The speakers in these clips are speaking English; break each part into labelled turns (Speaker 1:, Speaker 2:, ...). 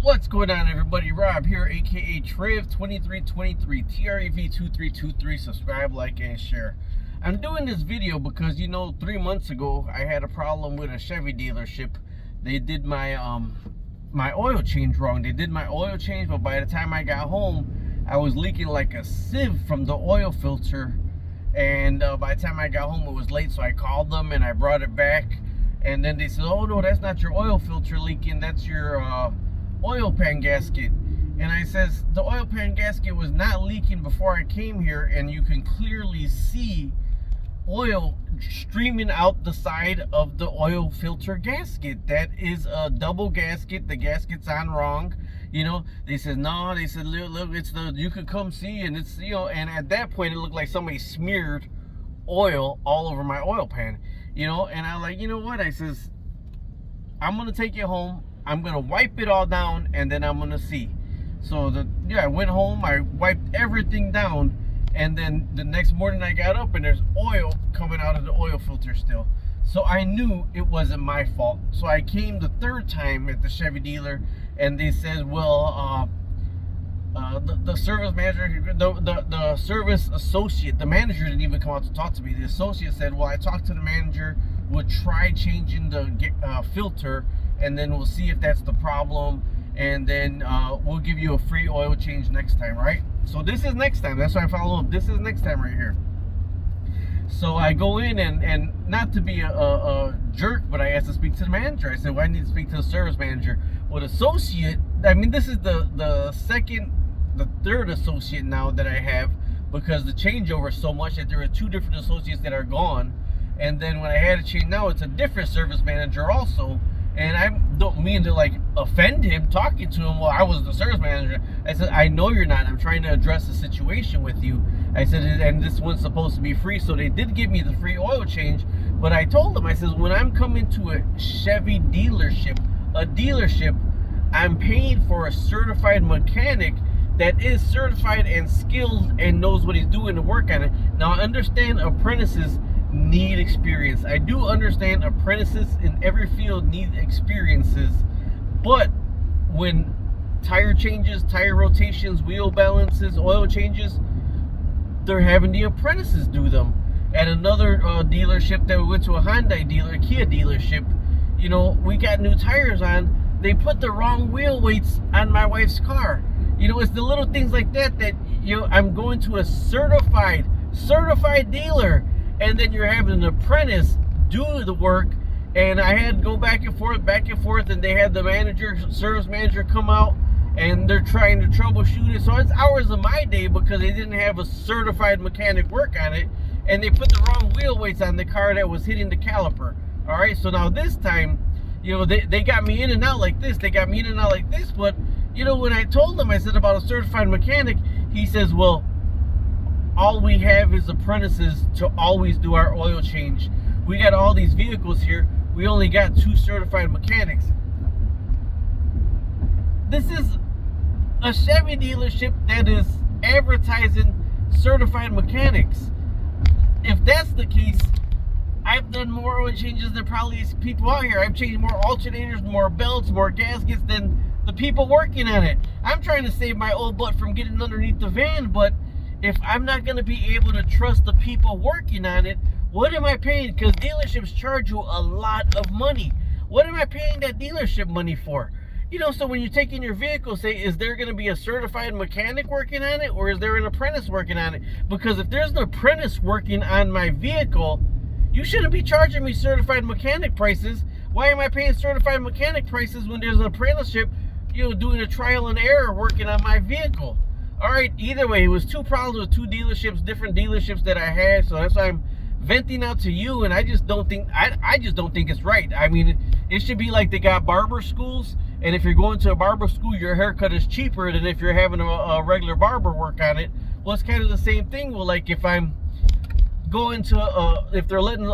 Speaker 1: What's going on, everybody? Rob here, aka Trev2323, TREV2323. Subscribe, like, and share. I'm doing this video because 3 months ago I had a problem with a Chevy dealership. They did my my oil change wrong. They did my oil change, but by the time I got home, I was leaking like a sieve from the oil filter. And by the time I got home, it was late, so I called them and I brought it back. And then they said, "Oh no, that's not your oil filter leaking. That's your oil pan gasket." And I says, the oil pan gasket was not leaking before I came here, and you can clearly see oil streaming out the side of the oil filter gasket. That is a double gasket. The gasket's on wrong. They said, no, they said, look, it's you could come see, and it's, and at that point it looked like somebody smeared oil all over my oil pan, and I'm like, you know what? I says, I'm gonna take it home. I'm gonna wipe it all down, and then I'm gonna see. So I went home, I wiped everything down, and then the next morning I got up and there's oil coming out of the oil filter still. So I knew it wasn't my fault. So I came the third time at the Chevy dealer, and they said, well, the service manager, the service associate, the manager didn't even come out to talk to me. The associate said, well, I talked to the manager, we'll try changing the filter, and then we'll see if that's the problem, and then we'll give you a free oil change next time, right? So this is next time. That's why I follow up. This is next time right here. So I go in, and not to be a jerk, but I asked to speak to the manager. I said, well, I need to speak to the service manager. Well, the associate, I mean, this is the third associate now that I have, because the changeover is so much that there are two different associates that are gone. And then when I had to change, now it's a different service manager also. And I don't mean to like offend him talking to him. Well, I was the service manager. I said, I know you're not. I'm trying to address the situation with you. I said, and this one's supposed to be free. So they did give me the free oil change. But I told them, I said, when I'm coming to a Chevy dealership, I'm paying for a certified mechanic that is certified and skilled and knows what he's doing to work on it. Now, I understand apprentices need experience. I do understand apprentices in every field need experiences, but when tire changes, tire rotations, wheel balances, oil changes, they're having the apprentices do them. At another dealership that we went to, a Kia dealership, we got new tires on. They put the wrong wheel weights on my wife's car. It's the little things like that I'm going to a certified dealer, and then you're having an apprentice do the work, and I had to go back and forth, and they had the service manager come out, and they're trying to troubleshoot it. So it's hours of my day because they didn't have a certified mechanic work on it, and they put the wrong wheel weights on the car that was hitting the caliper. All right, so now this time, they got me in and out like this. But when I told them, I said about a certified mechanic, he says, well, all we have is apprentices to always do our oil change. We got all these vehicles here. We only got 2 certified mechanics. This is a Chevy dealership that is advertising certified mechanics. If that's the case, I've done more oil changes than probably these people out here. I've changed more alternators, more belts, more gaskets than the people working on it. I'm trying to save my old butt from getting underneath the van, but if I'm not going to be able to trust the people working on it, what am I paying? Because dealerships charge you a lot of money. What am I paying that dealership money for? So when you take in your vehicle, say, is there going to be a certified mechanic working on it, or is there an apprentice working on it? Because if there's an apprentice working on my vehicle, you shouldn't be charging me certified mechanic prices. Why am I paying certified mechanic prices when there's an apprenticeship, doing a trial and error working on my vehicle? All right, either way, it was 2 problems with 2 dealerships, different dealerships that I had. So that's why I'm venting out to you, and I just don't think it's right. I mean, it should be like they got barber schools, and if you're going to a barber school, your haircut is cheaper than if you're having a regular barber work on it. Well, it's kind of the same thing. Well, like if I'm going to if they're letting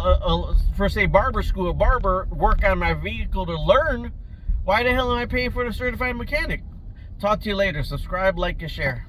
Speaker 1: for say barber school, a barber work on my vehicle to learn, why the hell am I paying for the certified mechanic? Talk to you later. Subscribe, like, and share.